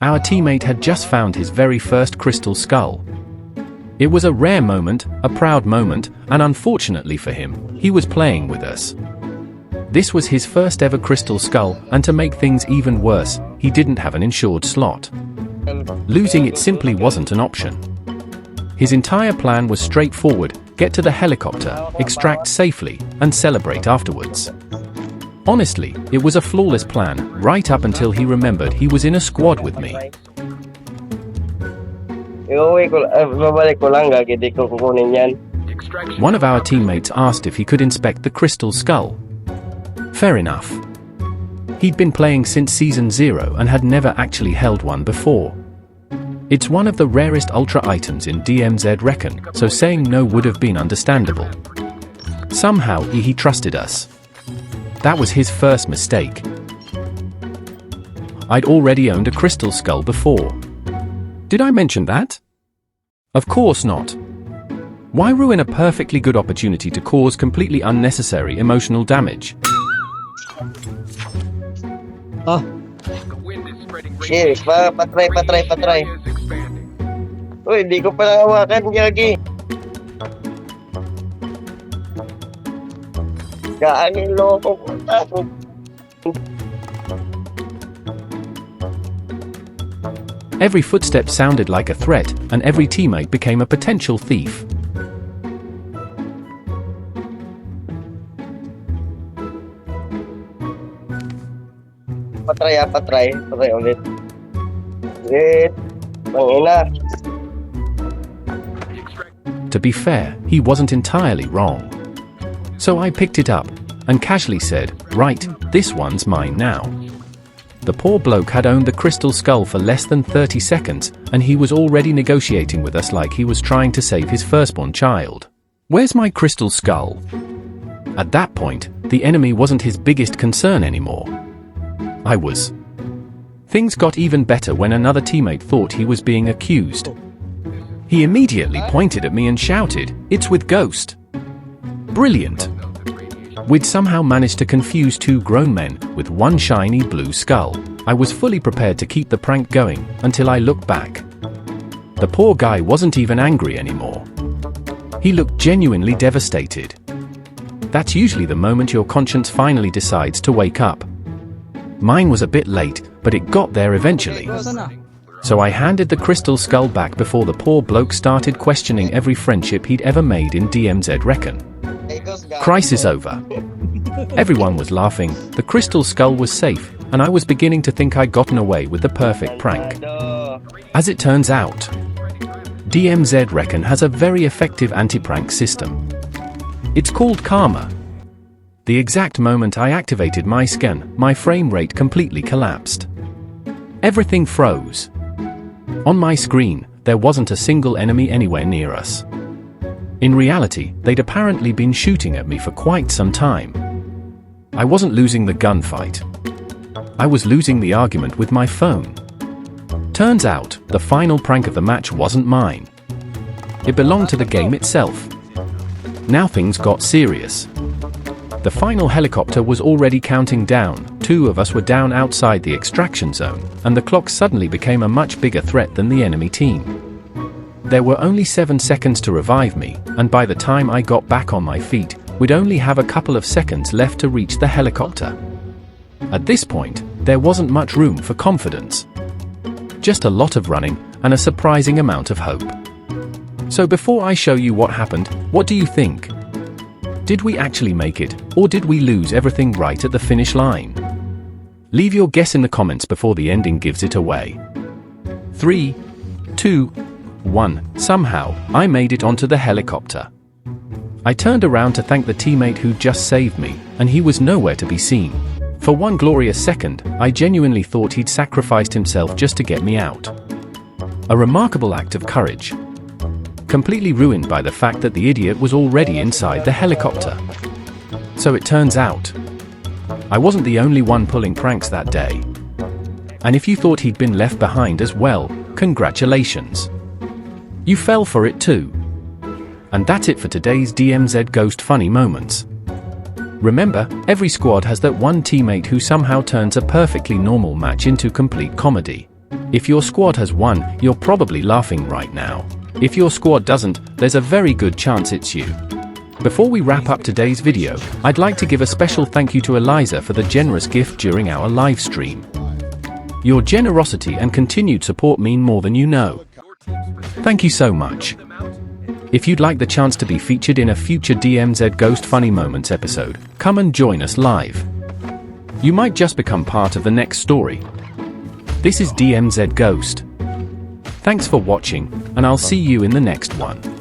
Our teammate had just found his very first crystal skull. It was a rare moment, a proud moment, and unfortunately for him, he was playing with us. This was his first ever crystal skull, and to make things even worse, he didn't have an insured slot. Losing it simply wasn't an option. His entire plan was straightforward: get to the helicopter, extract safely, and celebrate afterwards. Honestly, it was a flawless plan, right up until he remembered he was in a squad with me. One of our teammates asked if he could inspect the crystal skull. Fair enough. He'd been playing since Season 0 and had never actually held one before. It's one of the rarest ultra items in DMZ Reckon, so saying no would have been understandable. Somehow he trusted us. That was his first mistake. I'd already owned a crystal skull before. Did I mention that? Of course not. Why ruin a perfectly good opportunity to cause completely unnecessary emotional damage? Cheers, patray. Uy, di ko pala hawakan, Gagi. Kaangin loko ko. Every footstep sounded like a threat, and every teammate became a potential thief. Patray ulit. Mangina. To be fair, he wasn't entirely wrong. So I picked it up, and casually said, "Right, this one's mine now." The poor bloke had owned the crystal skull for less than 30 seconds, and he was already negotiating with us like he was trying to save his firstborn child. "Where's my crystal skull?" At that point, the enemy wasn't his biggest concern anymore. I was. Things got even better when another teammate thought he was being accused. He immediately pointed at me and shouted, "It's with Ghost." Brilliant. We'd somehow managed to confuse two grown men with one shiny blue skull. I was fully prepared to keep the prank going until I looked back. The poor guy wasn't even angry anymore. He looked genuinely devastated. That's usually the moment your conscience finally decides to wake up. Mine was a bit late, but it got there eventually. So I handed the crystal skull back before the poor bloke started questioning every friendship he'd ever made in DMZ Reckon. Crisis over. Everyone was laughing, the crystal skull was safe, and I was beginning to think I'd gotten away with the perfect prank. As it turns out, DMZ Reckon has a very effective anti-prank system. It's called Karma. The exact moment I activated my scan, my frame rate completely collapsed. Everything froze. On my screen, there wasn't a single enemy anywhere near us. In reality, they'd apparently been shooting at me for quite some time. I wasn't losing the gunfight. I was losing the argument with my phone. Turns out, the final prank of the match wasn't mine. It belonged to the game itself. Now things got serious. The final helicopter was already counting down, 2 of us were down outside the extraction zone, and the clock suddenly became a much bigger threat than the enemy team. There were only 7 seconds to revive me, and by the time I got back on my feet, we'd only have a couple of seconds left to reach the helicopter. At this point, there wasn't much room for confidence. Just a lot of running, and a surprising amount of hope. So before I show you what happened, what do you think? Did we actually make it, or did we lose everything right at the finish line? Leave your guess in the comments before the ending gives it away. 3, 2, 1. Somehow, I made it onto the helicopter. I turned around to thank the teammate who just saved me, and he was nowhere to be seen. For one glorious second, I genuinely thought he'd sacrificed himself just to get me out. A remarkable act of courage. Completely ruined by the fact that the idiot was already inside the helicopter. So it turns out, I wasn't the only one pulling pranks that day. And if you thought he'd been left behind as well, congratulations. You fell for it too. And that's it for today's DMZ Ghost Funny Moments. Remember, every squad has that one teammate who somehow turns a perfectly normal match into complete comedy. If your squad has won, you're probably laughing right now. If your squad doesn't, there's a very good chance it's you. Before we wrap up today's video, I'd like to give a special thank you to Eliza for the generous gift during our live stream. Your generosity and continued support mean more than you know. Thank you so much. If you'd like the chance to be featured in a future DMZ Ghost Funny Moments episode, come and join us live. You might just become part of the next story. This is DMZ Ghost. Thanks for watching, and I'll see you in the next one.